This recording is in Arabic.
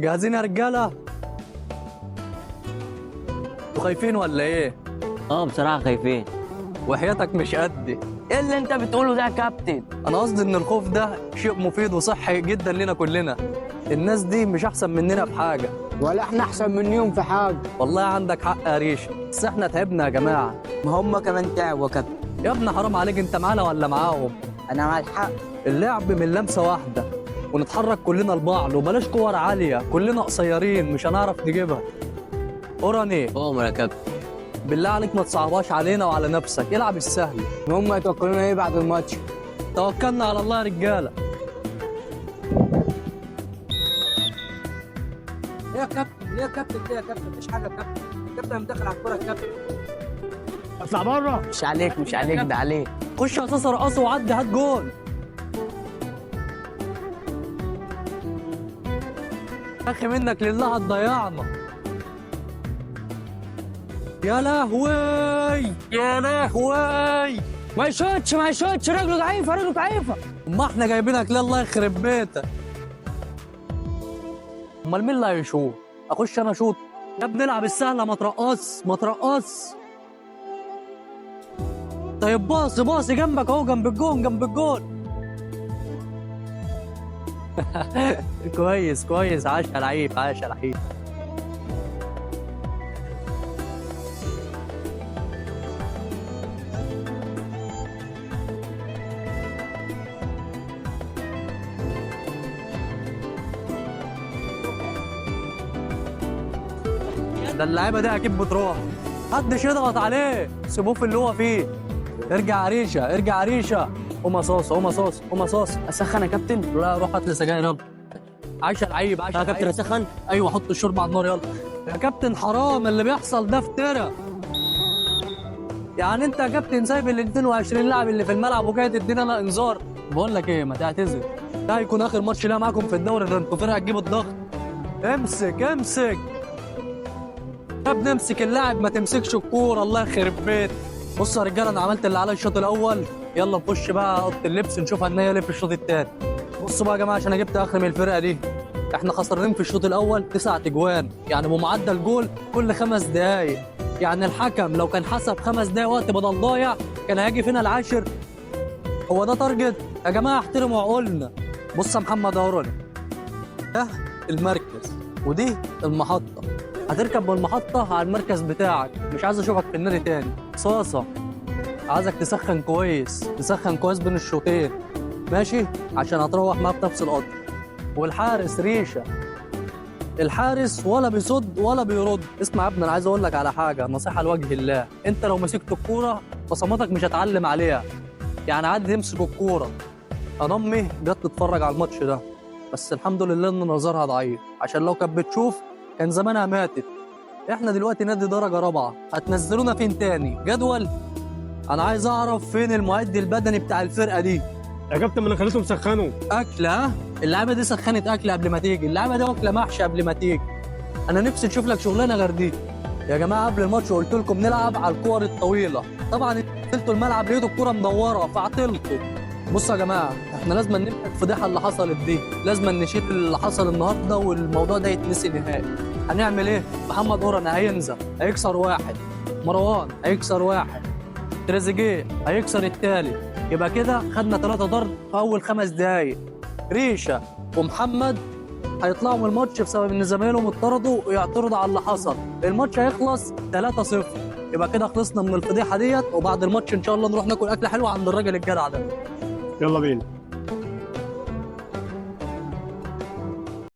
جاهزين يا رجاله؟ انتوا خايفين ولا ايه؟ بصراحة خايفين. وحياتك مش قدي. ايه اللي انت بتقوله ده يا كابتن؟ انا قصدي ان الخوف ده شيء مفيد وصحي جدا لنا كلنا. الناس دي مش احسن مننا في حاجه، ولا احنا احسن منهم في حاجه. والله عندك حق يا ريشه، بس احنا تعبنا يا جماعه. ما هم كمان تعبوا يا كابتن. يا ابني حرام عليك، انت معانا ولا معاهم؟ انا مع الحق. اللعب من لمسه واحده ونتحرك كلنا لبعض، وبلاش كور عاليه، كلنا قصيرين مش هنعرف نجيبها. اوراني يا كابتن. بالله عليك ما تصعبهاش علينا وعلى نفسك، العب السهل. هم يتوكلونا ايه بعد الماتش؟ توكلنا على الله يا رجاله. ليه يا كابتن؟ ليه يا كابتن؟ ليه يا كابتن؟ مفيش حاجه يا كابتن. الكابتن مدخل على الكوره يا كابتن. اطلع بره. مش عليك ده عليك. خش يا اساس رقصه وعدي هات جول. يا اخي منك لله هتضيعنا. يا لهوي يا لهوي. ما يشوتش رجله ضعيفه. ما احنا جايبينك ليه؟ الله يخرب بيتك. امال مين اللي هيشوط؟ اخش انا اشوط؟ يا ابني العب السهله، ما ترقص. طيب باصي جنبك اهو، جنب الجون. كويس عاش يا لعيب. ده اللعيبه دي اكيد بتروح، محدش يضغط عليه، سيبوه في اللي هو فيه. ارجع يا ريشه. قوم صاص. اسخن يا كابتن؟ لا روح هات لي سجاير يلا. عايش يا لعيب يا كابتن اسخن؟ ايوه حط الشوربه على النار يلا. يا كابتن حرام اللي بيحصل ده، افترا. يعني انت يا كابتن سايب ال 22 لاعب اللي في الملعب وجاي تدينا انا انذار؟ بقول لك ايه، ما تعتذر، ده هيكون اخر ماتش ليا معاكم في الدوري، ده انتوا فرقه تجيب الضغط. امسك يا ابني، امسك اللاعب ما تمسكش الكوره، الله يخرب بيت. بصوا يا رجاله، انا عملت اللي عليا الشوط الاول، يلا نخش بقى اوضه اللبس نشوف هنية ليه في الشوط الثاني. بصوا بقى يا جماعه، عشان انا جبت اخر من الفرقه دي. احنا خسرانين في الشوط الاول 9 اجوان، يعني بمعدل جول كل 5 دقايق. يعني الحكم لو كان حسب 5 دقايق وقت بدل ضايع كان هيجي فينا العاشر. هو ده تارجت يا جماعه؟ احترموا عقولنا. بص يا محمد اوراني، ده المركز ودي المحطه، هتركب من المحطه على المركز بتاعك، مش عايز اشوفك في النادي تاني. صاصه عايزك تسخن كويس بين الشوطين، ماشي؟ عشان هتروح معاه بنفس القطر. والحارس ريشه، الحارس ولا بيصد ولا بيرد. اسمع يا ابني، انا عايز اقول لك على حاجه، نصيحه لوجه الله، انت لو مسكت الكوره بصماتك مش هتعلم عليها، يعني عادي تمسك الكوره. انا امي جت تتفرج على الماتش ده، بس الحمد لله ان نظرها ضعيف، عشان لو كانت بتشوف كان زمانها ماتت. احنا دلوقتي نادي درجه رابعه، هتنزلونا فين تاني؟ جدول؟ انا عايز اعرف فين المعد البدني بتاع الفرقه دي. يا كابتن ما انا خليتهم سخنوا اكل، ها؟ اللعيبه دي سخنت اكل قبل ما تيجي، اللعيبه دي واكله محشي قبل ما تيجي. انا نفسي نشوف لك شغلانه غير دي. يا جماعه قبل الماتش قلت لكم نلعب على الكور الطويله، طبعا نزلتوا الملعب لقيتوا الكوره مدوره فعطلتوا. بصوا يا جماعه، احنا لازم نمسك الفضيحه اللي حصلت دي، لازم نشيل اللي حصل النهارده والموضوع ده يتنسي نهائي. هنعمل ايه؟ محمد اوراني هينزل هيكسر واحد، مروان هيكسر واحد، تريزيجيه هيكسر التالي، يبقى كده خدنا 3 ضرب في اول 5 دقايق. ريشه ومحمد هيطلعوا من الماتش بسبب ان زمايلهم اتطردوا ويعترضوا على اللي حصل. الماتش هيخلص 3-0، يبقى كده خلصنا من الفضيحه ديت. وبعد الماتش ان شاء الله نروح ناكل اكله حلوه عند الراجل الجدع ده. يلا بينا.